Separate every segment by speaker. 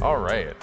Speaker 1: All right.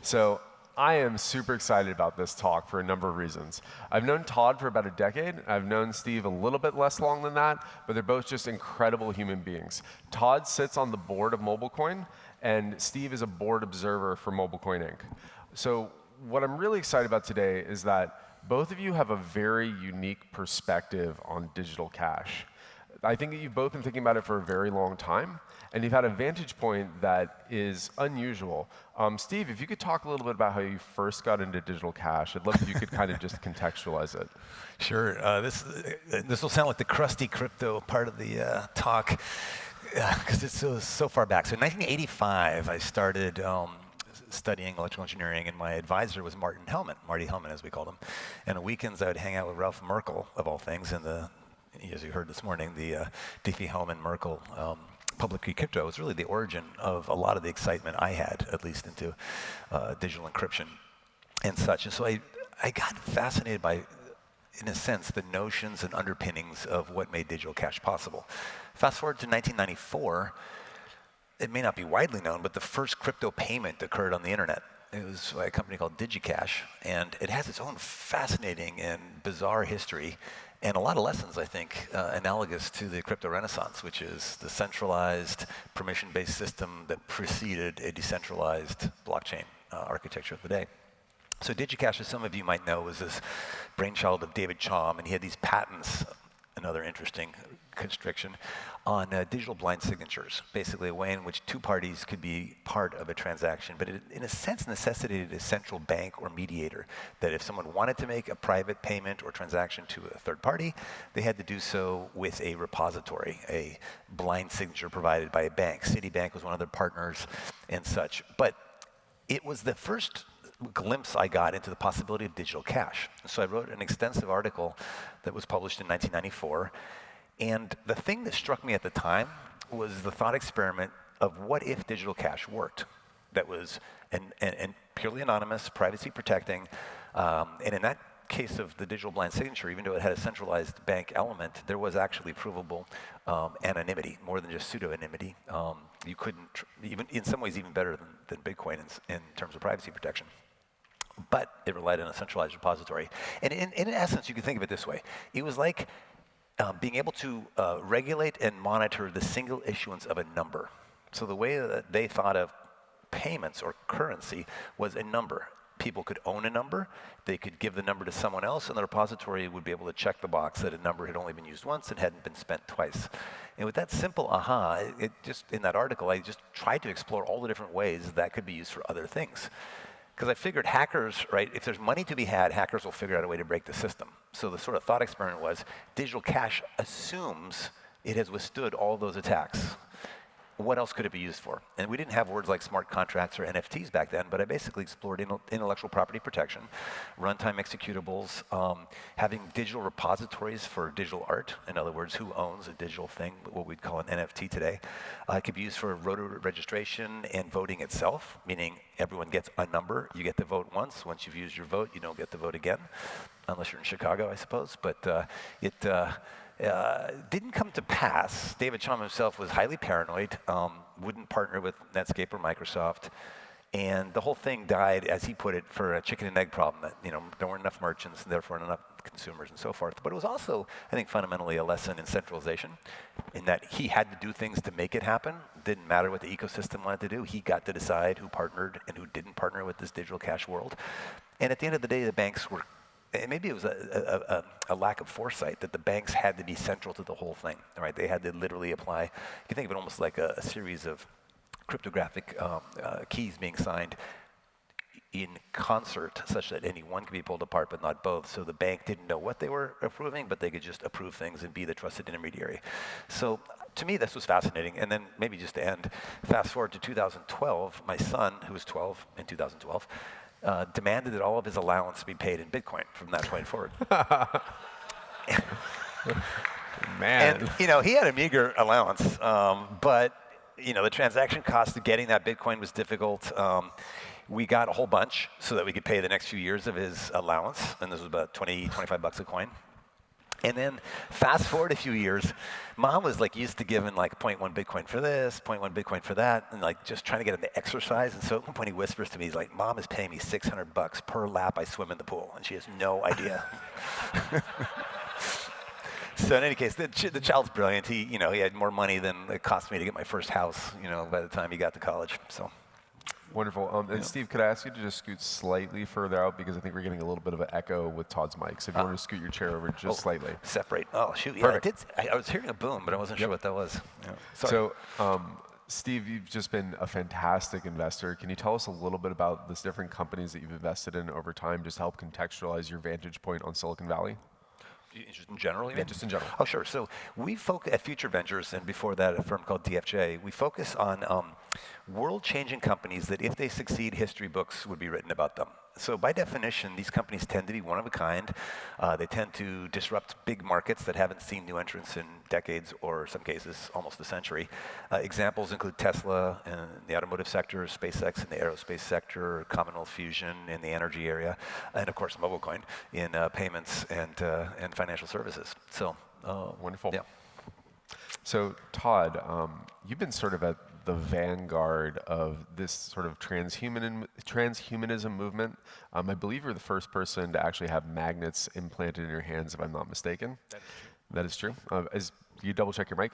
Speaker 1: So I am super excited about this talk for a number of reasons. I've known Todd for about a decade. I've known Steve a little bit less long than that, but they're both just incredible human beings. Todd sits on the board of MobileCoin, and Steve is a board observer for MobileCoin Inc. So what I'm really excited about today is that both of you have a very unique perspective on digital cash. I think that you've both been thinking about it for a very long time, and you've had a vantage point that is unusual. Steve, if you could talk a little bit about how you first got into digital cash, I'd love if you could kind of just contextualize it.
Speaker 2: Sure. This will sound like the crusty crypto part of the talk, because it's so far back. So in 1985, I started studying electrical engineering, and my advisor was Marty Hellman, as we called him. And on weekends, I would hang out with Ralph Merkel, of all things, and as you heard this morning, the Diffie-Hellman-Merkel public key crypto was really the origin of a lot of the excitement I had, at least into digital encryption and such. And so I got fascinated by, in a sense, the notions and underpinnings of what made digital cash possible. Fast forward to 1994, it may not be widely known, but the first crypto payment occurred on the internet. It was by a company called Digicash, and it has its own fascinating and bizarre history, and a lot of lessons, I think, analogous to the crypto renaissance, which is the centralized, permission-based system that preceded a decentralized blockchain architecture of the day. So Digicash, as some of you might know, was this brainchild of David Chaum, and he had these patents, another interesting constriction, on digital blind signatures, basically a way in which two parties could be part of a transaction, but it, in a sense, necessitated a central bank or mediator, that if someone wanted to make a private payment or transaction to a third party, they had to do so with a repository, a blind signature provided by a bank. Citibank was one of their partners and such. But it was the first glimpse I got into the possibility of digital cash. So I wrote an extensive article that was published in 1994. And the thing that struck me at the time was the thought experiment of what if digital cash worked. That was and purely anonymous, privacy protecting. And in that case of the digital blind signature, even though it had a centralized bank element, there was actually provable anonymity, more than just pseudo-anonymity. You couldn't, even in some ways even better than Bitcoin in terms of privacy protection. But it relied on a centralized repository. And in essence, you can think of it this way. It was like being able to regulate and monitor the single issuance of a number. So the way that they thought of payments or currency was a number. People could own a number, they could give the number to someone else, and the repository would be able to check the box that a number had only been used once and hadn't been spent twice. And with that simple it just, in that article, I just tried to explore all the different ways that could be used for other things. Because I figured hackers, right, if there's money to be had, hackers will figure out a way to break the system. So the sort of thought experiment was, digital cash assumes it has withstood all those attacks. What else could it be used for? And we didn't have words like smart contracts or NFTs back then, but I basically explored intellectual property protection, runtime executables, having digital repositories for digital art. In other words, who owns a digital thing, what we'd call an NFT today. It could be used for voter registration and voting itself, meaning everyone gets a number. You get to vote once. Once you've used your vote, you don't get to vote again, unless you're in Chicago, I suppose. But didn't come to pass. David Chaum himself was highly paranoid, wouldn't partner with Netscape or Microsoft, and the whole thing died, as he put it, for a chicken and egg problem that, there weren't enough merchants and therefore enough consumers and so forth. But it was also, I think, fundamentally a lesson in centralization, in that he had to do things to make it happen. Didn't matter what the ecosystem wanted to do. He got to decide who partnered and who didn't partner with this digital cash world. And at the end of the day, the banks were, and maybe it was a lack of foresight, that the banks had to be central to the whole thing, right? They had to literally apply, you can think of it almost like a series of cryptographic keys being signed in concert, such that any one could be pulled apart but not both. So the bank didn't know what they were approving, but they could just approve things and be the trusted intermediary. So to me, this was fascinating. And then maybe just to end, fast forward to 2012, my son, who was 12 in 2012, demanded that all of his allowance be paid in Bitcoin from that point forward.
Speaker 1: Man.
Speaker 2: And, he had a meager allowance, but, the transaction cost of getting that Bitcoin was difficult. We got a whole bunch so that we could pay the next few years of his allowance, and this was about $20, $25 a coin. And then fast forward a few years, Mom was like used to giving like 0.1 Bitcoin for this, 0.1 Bitcoin for that, and like just trying to get him to exercise. And so at one point he whispers to me, he's like, Mom is paying me $600 per lap I swim in the pool, and she has no idea. So in any case, the child's brilliant. He had more money than it cost me to get my first house, by the time he got to college. So.
Speaker 1: Wonderful. And Steve, could I ask you to just scoot slightly further out, because I think we're getting a little bit of an echo with Todd's mic. So if you want to scoot your chair over just slightly.
Speaker 2: Separate. Oh, shoot. Yeah,
Speaker 1: Perfect.
Speaker 2: I was hearing a boom, but I wasn't sure what that was. Yeah.
Speaker 1: So, Steve, you've just been a fantastic investor. Can you tell us a little bit about the different companies that you've invested in over time, just to help contextualize your vantage point on Silicon Valley?
Speaker 2: Just in general?
Speaker 1: Yeah, just in general.
Speaker 2: Oh, sure. So we focus at Future Ventures, and before that, a firm called DFJ. We focus on world-changing companies that, if they succeed, history books would be written about them. So by definition, these companies tend to be one of a kind. They tend to disrupt big markets that haven't seen new entrants in decades, or in some cases, almost a century. Examples include Tesla in the automotive sector, SpaceX in the aerospace sector, Commonwealth Fusion in the energy area, and of course, MobileCoin in payments and financial services. So
Speaker 1: wonderful.
Speaker 2: Yeah.
Speaker 1: So Todd, you've been sort of at the vanguard of this sort of transhumanism movement. I believe you're the first person to actually have magnets implanted in your hands, if I'm not mistaken. That is true. You double check your mic?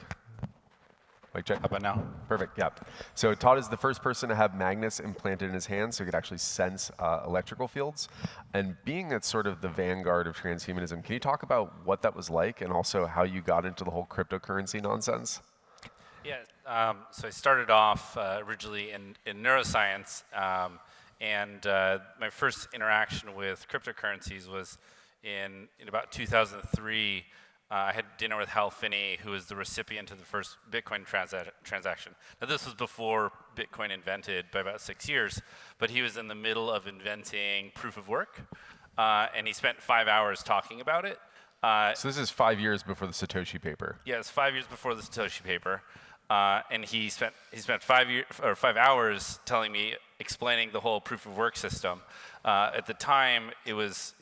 Speaker 1: Mic check.
Speaker 3: How about now?
Speaker 1: Perfect, yeah. So Todd is the first person to have magnets implanted in his hands so he could actually sense electrical fields. And being at sort of the vanguard of transhumanism, can you talk about what that was like, and also how you got into the whole cryptocurrency nonsense?
Speaker 3: Yeah, so I started off originally in neuroscience, and my first interaction with cryptocurrencies was in about 2003. I had dinner with Hal Finney, who was the recipient of the first Bitcoin transaction. Now, this was before Bitcoin invented by about 6 years, but he was in the middle of inventing proof of work, and he spent 5 hours talking about it.
Speaker 1: So this is 5 years before the Satoshi paper.
Speaker 3: Yeah, it's 5 years before the Satoshi paper, and he spent 5 hours telling me, explaining the whole proof of work system. At the time, he was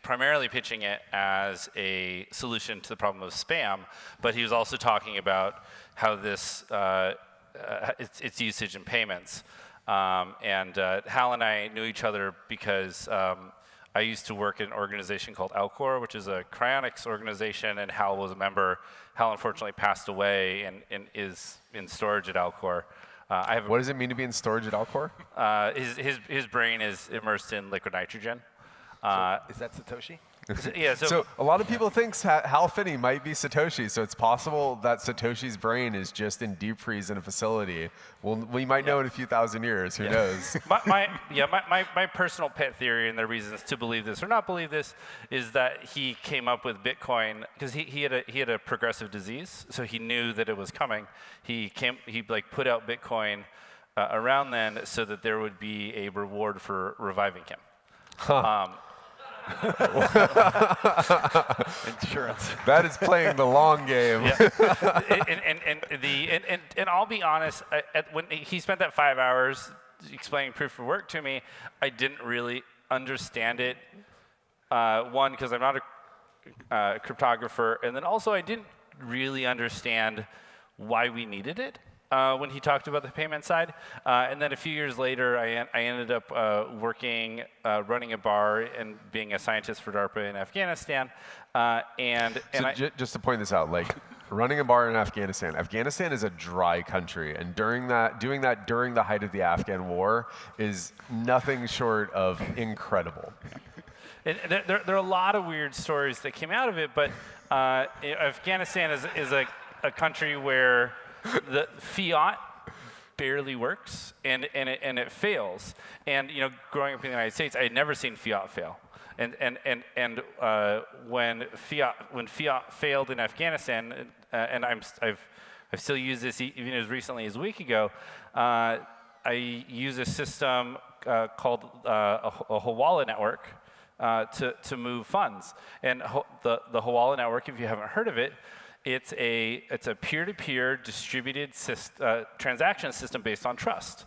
Speaker 3: primarily pitching it as a solution to the problem of spam, but he was also talking about how this its usage in payments. And Hal and I knew each other because I used to work in an organization called Alcor, which is a cryonics organization, and Hal was a member. Hal unfortunately passed away and is in storage at Alcor.
Speaker 1: What does it mean to be in storage at Alcor?
Speaker 3: His brain is immersed in liquid nitrogen.
Speaker 2: Is that Satoshi?
Speaker 3: Yeah.
Speaker 1: So a lot of people think Hal Finney might be Satoshi. So it's possible that Satoshi's brain is just in deep freeze in a facility. Well, we might know in a few thousand years. Who knows?
Speaker 3: My personal pet theory, and the reasons to believe this or not believe this, is that he came up with Bitcoin because he had a progressive disease, so he knew that it was coming. He put out Bitcoin around then so that there would be a reward for reviving him.
Speaker 1: Huh.
Speaker 2: Insurance.
Speaker 1: That is playing the long game.
Speaker 3: Yeah. and I'll be honest, when he spent that 5 hours explaining proof of work to me, I didn't really understand it. One, because I'm not a cryptographer, and then also I didn't really understand why we needed it. When he talked about the payment side. And then a few years later, I ended up working, running a bar and being a scientist for DARPA in Afghanistan.
Speaker 1: Just to point this out, like running a bar in Afghanistan. Afghanistan is a dry country, and doing that during the height of the Afghan war is nothing short of incredible.
Speaker 3: And there are a lot of weird stories that came out of it, but Afghanistan is a country where the fiat barely works, and it fails. And growing up in the United States, I had never seen fiat fail. And when fiat failed in Afghanistan, and I've still used this even as recently as a week ago. I use a system called a Hawala network to move funds. And the Hawala network, if you haven't heard of it, it's a peer-to-peer distributed transaction system based on trust.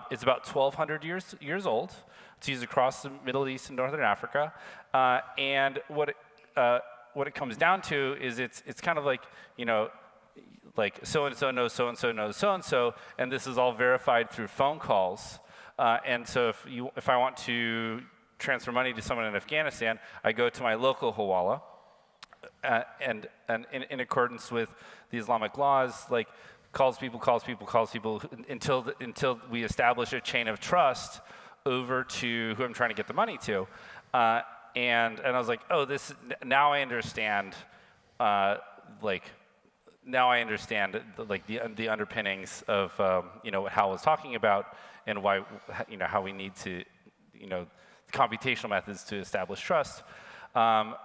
Speaker 3: It's about 1,200 years old. It's used across the Middle East and Northern Africa. And what what it comes down to is it's kind of like, like so-and-so knows so-and-so knows so-and-so, and this is all verified through phone calls. And so if I want to transfer money to someone in Afghanistan, I go to my local Hawala, and in accordance with the Islamic laws, like calls people until we establish a chain of trust over to who I'm trying to get the money to. And I was like, oh, now I understand, now I understand the underpinnings of what Hal was talking about, and why how we need to computational methods to establish trust. And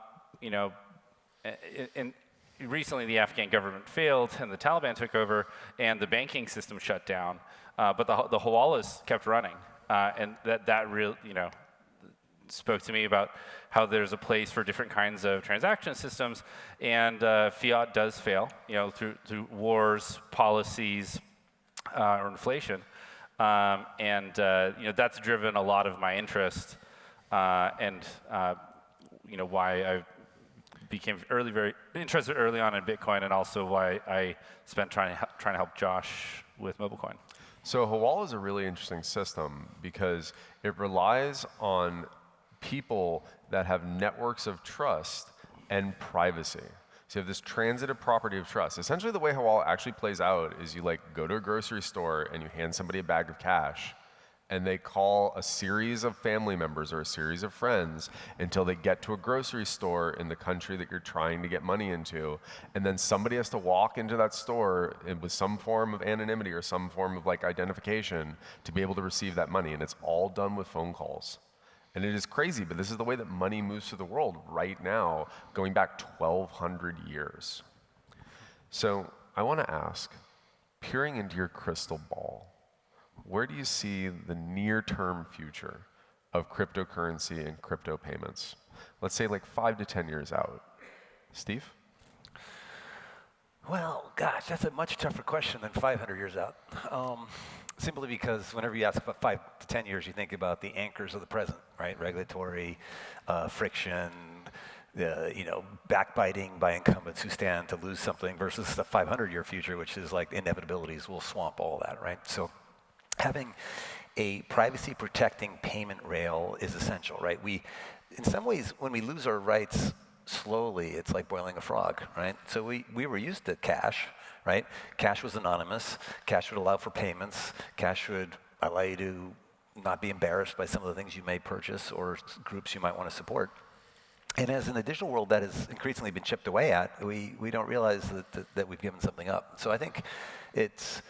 Speaker 3: recently the Afghan government failed and the Taliban took over and the banking system shut down, but the Hawalas kept running, and that really spoke to me about how there's a place for different kinds of transaction systems, and fiat does fail, through wars, policies, or inflation, and that's driven a lot of my interest, and why I became very interested early on in Bitcoin, and also why I spent trying to help Josh with MobileCoin.
Speaker 1: So Hawala is a really interesting system because it relies on people that have networks of trust and privacy. So you have this transitive property of trust. Essentially the way Hawala actually plays out is you go to a grocery store and you hand somebody a bag of cash, and they call a series of family members or a series of friends until they get to a grocery store in the country that you're trying to get money into. And then somebody has to walk into that store with some form of anonymity or some form of identification to be able to receive that money. And it's all done with phone calls. And it is crazy, but this is the way that money moves through the world right now, going back 1,200 years. So I want to ask, peering into your crystal ball, where do you see the near-term future of cryptocurrency and crypto payments? Let's say 5 to 10 years out. Steve?
Speaker 2: Well, gosh, that's a much tougher question than 500 years out. Simply because whenever you ask about 5 to 10 years, you think about the anchors of the present, right? Regulatory friction, backbiting by incumbents who stand to lose something, versus the 500-year future, which is inevitabilities will swamp all of that, right? So having a privacy-protecting payment rail is essential, right? In some ways, when we lose our rights slowly, it's like boiling a frog, right? So we were used to cash, right? Cash was anonymous. Cash would allow for payments. Cash would allow you to not be embarrassed by some of the things you may purchase or groups you might want to support. And as in the digital world that has increasingly been chipped away at, we don't realize that we've given something up. So I think it's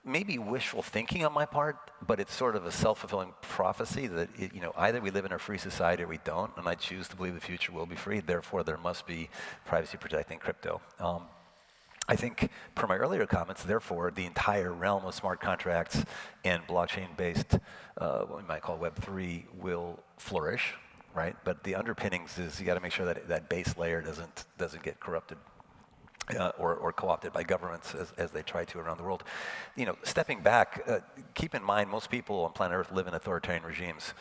Speaker 2: maybe wishful thinking on my part, but it's sort of a self-fulfilling prophecy that either we live in a free society or we don't, and I choose to believe the future will be free. Therefore, there must be privacy-protecting crypto. I think, per my earlier comments, therefore, the entire realm of smart contracts and blockchain-based, what we might call Web3, will flourish, right? But the underpinnings is you got to make sure that that base layer doesn't get corrupted. Or co-opted by governments as they try to around the world. Stepping back, keep in mind most people on planet Earth live in authoritarian regimes.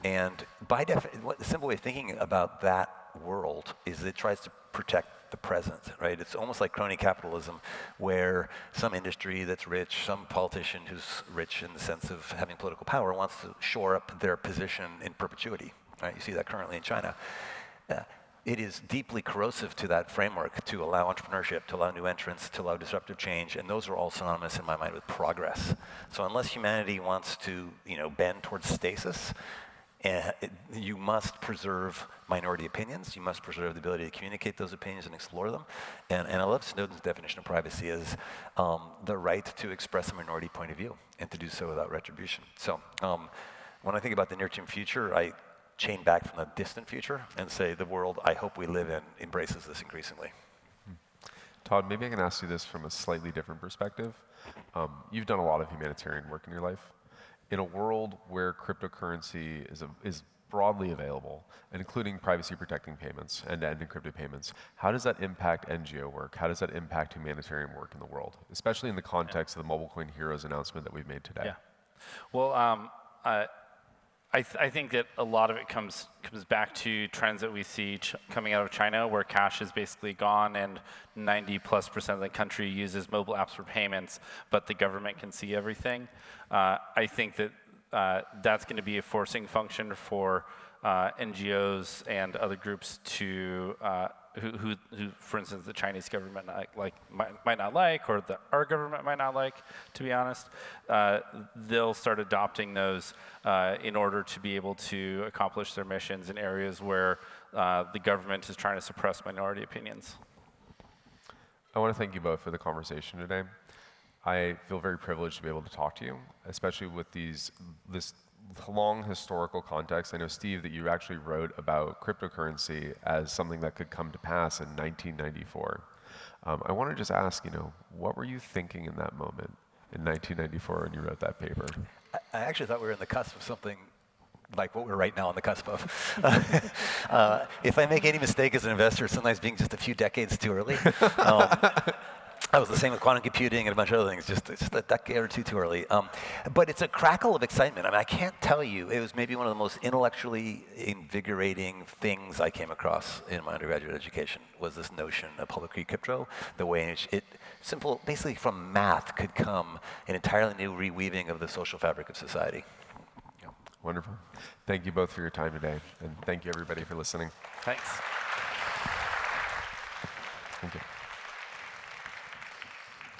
Speaker 2: And by definition, the simple way of thinking about that world is it tries to protect the present, right? It's almost like crony capitalism, where some industry that's rich, some politician who's rich in the sense of having political power wants to shore up their position in perpetuity, right? You see that currently in China. It is deeply corrosive to that framework to allow entrepreneurship, to allow new entrants, to allow disruptive change, and those are all synonymous in my mind with progress. So unless humanity wants to, bend towards stasis, you must preserve minority opinions. You must preserve the ability to communicate those opinions and explore them. And I love Snowden's definition of privacy as the right to express a minority point of view and to do so without retribution. So when I think about the near-term future, I chain back from the distant future and say the world I hope we live in embraces this increasingly.
Speaker 1: Todd, maybe I can ask you this from a slightly different perspective. You've done a lot of humanitarian work in your life. In a world where cryptocurrency is broadly available, and including privacy-protecting payments and encrypted payments, how does that impact NGO work? How does that impact humanitarian work in the world, especially in the context of the MobileCoin Heroes announcement that we've made today?
Speaker 3: Yeah. Well, I think that a lot of it comes back to trends that we see coming out of China, where cash is basically gone and 90+% of the country uses mobile apps for payments, but the government can see everything. I think that that's going to be a forcing function for NGOs and other groups to who, for instance, the Chinese government might not like, or our government might not like, to be honest. They'll start adopting those in order to be able to accomplish their missions in areas where the government is trying to suppress minority opinions.
Speaker 1: I want to thank you both for the conversation today. I feel very privileged to be able to talk to you, especially with this long historical context. I know, Steve, that you actually wrote about cryptocurrency as something that could come to pass in 1994. I want to just ask, what were you thinking in that moment in 1994 when you wrote that paper?
Speaker 2: I actually thought we were in the cusp of something like what we're right now on the cusp of. If I make any mistake as an investor, sometimes being just a few decades too early. I was the same with quantum computing and a bunch of other things, just a decade or two too early. But it's a crackle of excitement. I mean, I can't tell you, it was maybe one of the most intellectually invigorating things I came across in my undergraduate education, was this notion of public key crypto, the way in which basically from math could come an entirely new reweaving of the social fabric of society.
Speaker 1: Wonderful. Thank you both for your time today, and thank you everybody for listening.
Speaker 3: Thanks.